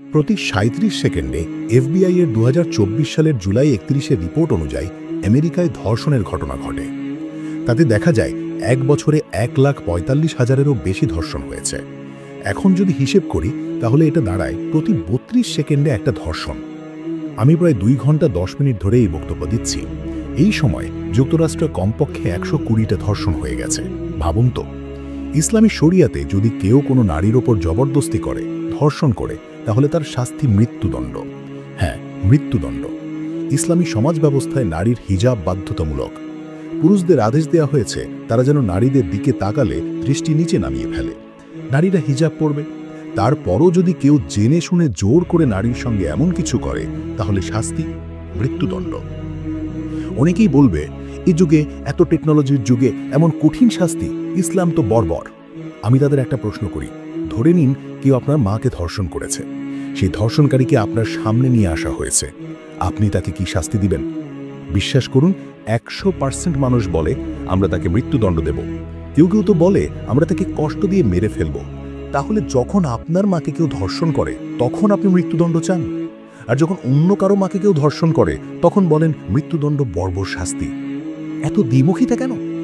প্রতি ৩৭ সেকেন্ডে FBI এর ২০২৪ সালের জুলাই ৩১ রিপোর্ট অনুযায়ী আমেরিকায় ধর্ষণের ঘটনা ঘটে। তাতে দেখা যায় ১ বছরে ১,৪৫,০০০-এরও বেশি ধর্ষণ হয়েছে। এখন যদি হিসেব করি তাহলে এটা দাঁড়ায় প্রতি ৩২ সেকেন্ডে একটা ধর্ষণ। আমি প্রায় ২ ঘন্টা ১০ মিনিট ধরে এই বক্তব্য দিচ্ছি। এই সময় যুক্তরাষ্ট্রে কমপক্ষে ১২০টা ধর্ষণ হয়ে গেছে। ভাবুন তো, ইসলামী শরিয়াতে যদি কেউ কোনো নারীর ওপর জবরদস্তি করে, ধর্ষণ করে, তাহলে তার শাস্তি মৃত্যুদণ্ড। হ্যাঁ, মৃত্যুদণ্ড। ইসলামী সমাজ ব্যবস্থায় নারীর হিজাব বাধ্যতামূলক। পুরুষদের আদেশ দেওয়া হয়েছে তারা যেন নারীদের দিকে তাকালে দৃষ্টি নিচে নামিয়ে ফেলে। নারীরা হিজাব পরবে। তারপরও যদি কেউ জেনে শুনে জোর করে নারীর সঙ্গে এমন কিছু করে, তাহলে শাস্তি মৃত্যুদণ্ড। অনেকেই বলবে, এই যুগে, এত টেকনোলজির যুগে এমন কঠিন শাস্তি, ইসলাম তো বর্বর। আমি তাদের একটা প্রশ্ন করি, ধরে নিন কেউ আপনার মাকে ধর্ষণ করেছে। সেই ধর্ষণকারীকে আপনার সামনে নিয়ে আসা হয়েছে। আপনি তাকে কি শাস্তি দিবেন? বিশ্বাস করুন, ১০০% মানুষ বলে আমরা তাকে মৃত্যুদণ্ড দেব। কেউ কেউ তো বলে আমরা তাকে কষ্ট দিয়ে মেরে ফেলব। তাহলে যখন আপনার মাকে কেউ ধর্ষণ করে তখন আপনি মৃত্যুদণ্ড চান, আর যখন অন্য কারো মাকে কেউ ধর্ষণ করে তখন বলেন মৃত্যুদণ্ড বর্বর শাস্তি। এত দ্বিমুখিতা কেন?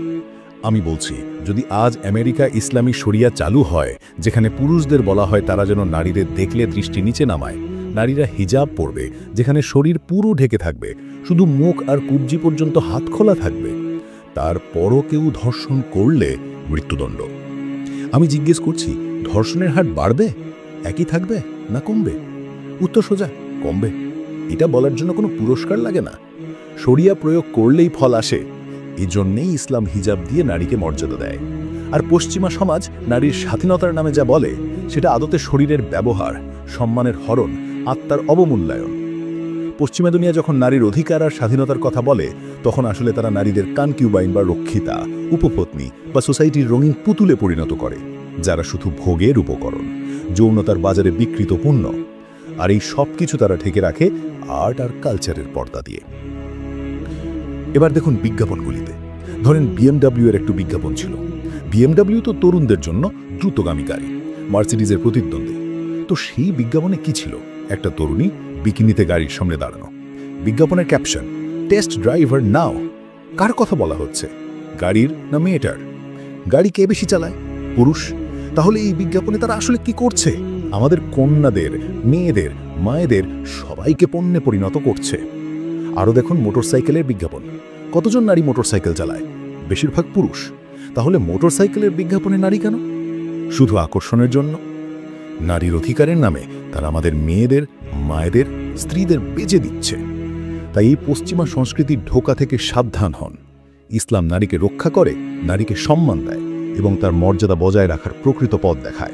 আমি বলছি, যদি আজ আমেরিকা ইসলামী শরিয়া চালু হয়, যেখানে পুরুষদের বলা হয় তারা যেন নারীদের দেখলে দৃষ্টি নিচে নামায়, নারীরা হিজাব পরবে, যেখানে শরীর পুরো ঢেকে থাকবে, শুধু মুখ আর কুবজি পর্যন্ত হাত খোলা থাকবে, তারপরও কেউ ধর্ষণ করলে মৃত্যুদণ্ড। আমি জিজ্ঞেস করছি, ধর্ষণের হার বাড়বে, একই থাকবে, না কমবে? উত্তর সোজা, কমবে। এটা বলার জন্য কোনো পুরস্কার লাগে না। শরিয়া প্রয়োগ করলেই ফল আসে। এজন্যেই ইসলাম হিজাব দিয়ে নারীকে মর্যাদা দেয়। আর পশ্চিমা সমাজ নারীর স্বাধীনতার নামে যা বলে, সেটা আদতে শরীরের ব্যবহার, সম্মানের হরণ, আত্মার অবমূল্যায়ন। পশ্চিমা দুনিয়া যখন নারীর অধিকার আর স্বাধীনতার কথা বলে, তখন আসলে তারা নারীদের কানকিউবাইন বা রক্ষিতা, উপপত্নী বা সোসাইটির রঙিন পুতুলে পরিণত করে, যারা শুধু ভোগের উপকরণ, যৌনতার বাজারে বিকৃত পণ্য। আর এই সব কিছু তারা ঢেকে রাখে আর্ট আর কালচারের পর্দা দিয়ে। এবার দেখুন বিজ্ঞাপনগুলিতে। ধরেন BMW এর একটু বিজ্ঞাপন ছিল। BMW তো তরুণদের জন্য দ্রুতগামী গাড়ি, মার্সিডিজের প্রতিদ্বন্দ্বী। তো সেই বিজ্ঞাপনে কি ছিল? একটা তরুণী বিকিনিতে গাড়ির সামনে দাঁড়ানো। বিজ্ঞাপনের ক্যাপশন, টেস্ট ড্রাইভার নাও। কার কথা বলা হচ্ছে? গাড়ির না মেয়েটার? গাড়ি কে বেশি চালায়? পুরুষ। তাহলে এই বিজ্ঞাপনে তারা আসলে কি করছে? আমাদের কন্যাদের, মেয়েদের, মায়েদের সবাইকে পণ্যে পরিণত করছে। আরও দেখুন মোটরসাইকেলের বিজ্ঞাপন। কতজন নারী মোটরসাইকেল চালায়? বেশিরভাগ পুরুষ। তাহলে মোটরসাইকেলের বিজ্ঞাপনে নারী কেন? শুধু আকর্ষণের জন্য? নারীর অধিকারের নামে তারা আমাদের মেয়েদের, মায়েদের, স্ত্রীদের বেজে দিচ্ছে। তাই এই পশ্চিমা সংস্কৃতির ঢোকা থেকে সাবধান হন। ইসলাম নারীকে রক্ষা করে, নারীকে সম্মান দেয় এবং তার মর্যাদা বজায় রাখার প্রকৃত পথ দেখায়।